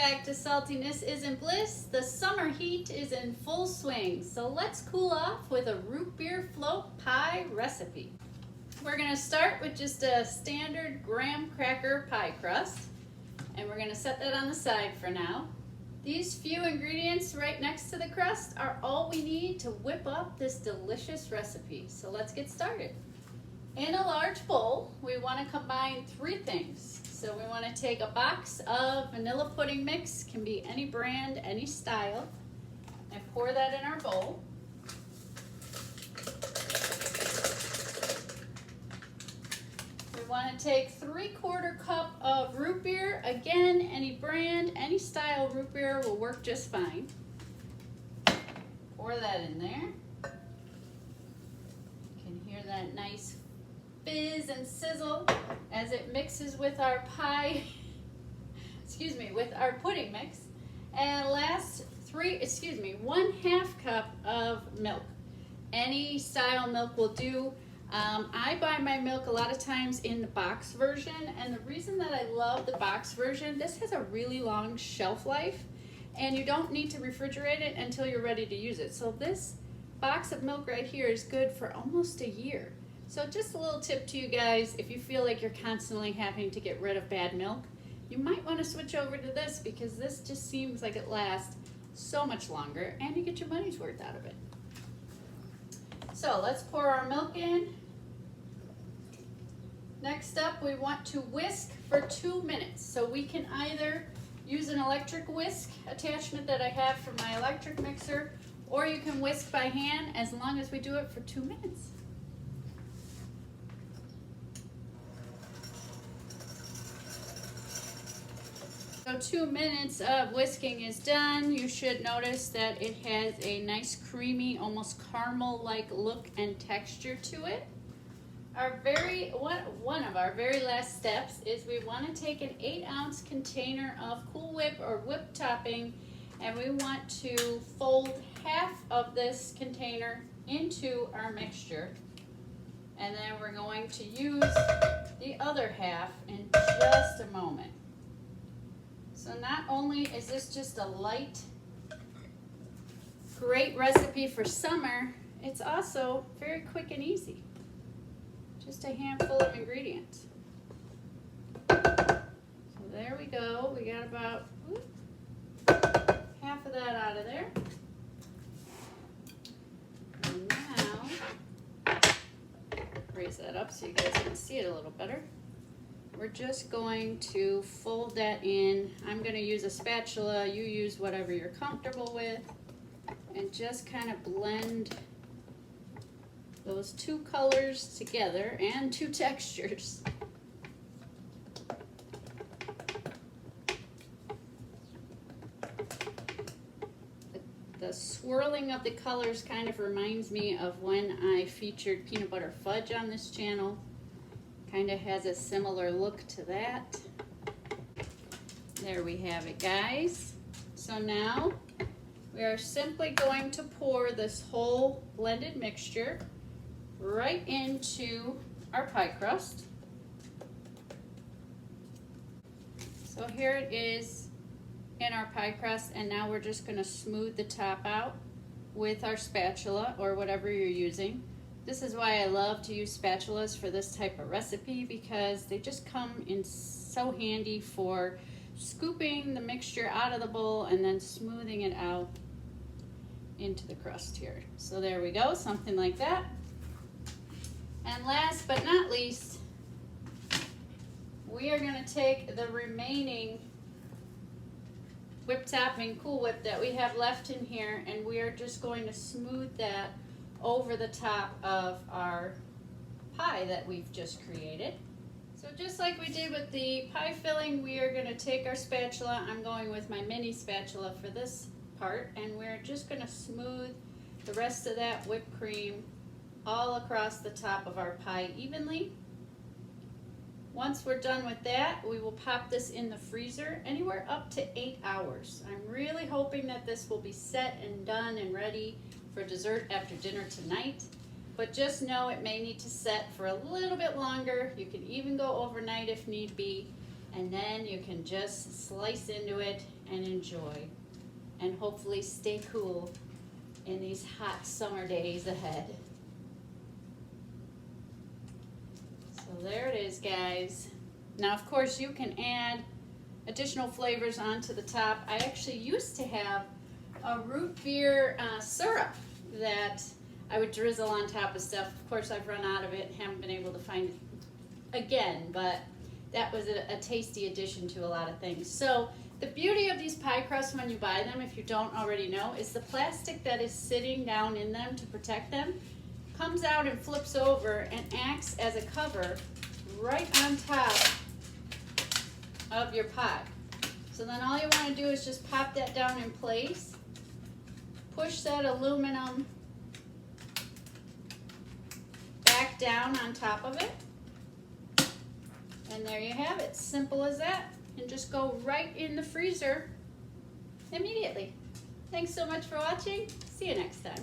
back to Saltiness Isn't Bliss. The summer heat is in full swing, so let's cool off with a root beer float pie recipe. We're going to start with just a standard graham cracker pie crust, and we're going to set that on the side for now. These few ingredients right next to the crust are all we need to whip up this delicious recipe, so let's get started. In a large bowl, we want to combine three things. So we want to take a box of vanilla pudding mix, can be any brand, any style, and pour that in our bowl. We want to take 3/4 cup of root beer, again, any brand, any style root beer will work just fine. Pour that in there. You can hear that nice fizz and sizzle as it mixes with our pie, with our pudding mix. And last 1/2 cup of milk. Any style milk will do. I buy my milk a lot of times in the box version, and the reason that I love the box version, this has a really long shelf life, and you don't need to refrigerate it until you're ready to use it. So this box of milk right here is good for almost a year. So just a little tip to you guys, if you feel like you're constantly having to get rid of bad milk, you might want to switch over to this because this just seems like it lasts so much longer and you get your money's worth out of it. So let's pour our milk in. Next up, we want to whisk for 2 minutes. So we can either use an electric whisk attachment that I have for my electric mixer, or you can whisk by hand as long as we do it for 2 minutes. So 2 minutes of whisking is done. You should notice that it has a nice creamy, almost caramel-like look and texture to it. One of our very last steps is we want to take an 8-ounce container of Cool Whip or whipped topping, and we want to fold half of this container into our mixture. And then we're going to use the other half in just a moment. So not only is this just a light, great recipe for summer, it's also very quick and easy. Just a handful of ingredients. So there we go. We got about half of that out of there. And now, raise that up so you guys can see it a little better. We're just going to fold that in. I'm going to use a spatula. You use whatever you're comfortable with. And just kind of blend those two colors together and two textures. The swirling of the colors kind of reminds me of when I featured peanut butter fudge on this channel. Kind of has a similar look to that. There we have it, guys. So now we are simply going to pour this whole blended mixture right into our pie crust. So here it is in our pie crust, and now we're just going to smooth the top out with our spatula or whatever you're using. This is why I love to use spatulas for this type of recipe, because they just come in so handy for scooping the mixture out of the bowl and then smoothing it out into the crust here. So there we go, something like that. And last but not least, we are going to take the remaining whipped topping Cool Whip that we have left in here, and we are just going to smooth that over the top of our pie that we've just created. So just like we did with the pie filling, we are going to take our spatula. I'm going with my mini spatula for this part, and we're just going to smooth the rest of that whipped cream all across the top of our pie evenly. Once we're done with that, we will pop this in the freezer anywhere up to 8 hours. I'm really hoping that this will be set and done and ready for dessert after dinner tonight. But just know it may need to set for a little bit longer. You can even go overnight if need be. And then you can just slice into it and enjoy. And hopefully stay cool in these hot summer days ahead. So there it is, guys. Now, of course, you can add additional flavors onto the top. I actually used to have a root beer syrup that I would drizzle on top of stuff. Of course, I've run out of it, haven't been able to find it again, but that was a tasty addition to a lot of things. So the beauty of these pie crusts when you buy them, if you don't already know, is the plastic that is sitting down in them to protect them comes out and flips over and acts as a cover right on top of your pie. So then all you want to do is just pop that down in place, push that aluminum back down on top of it, and there you have it. Simple as that. And just go right in the freezer immediately. Thanks so much for watching. See you next time.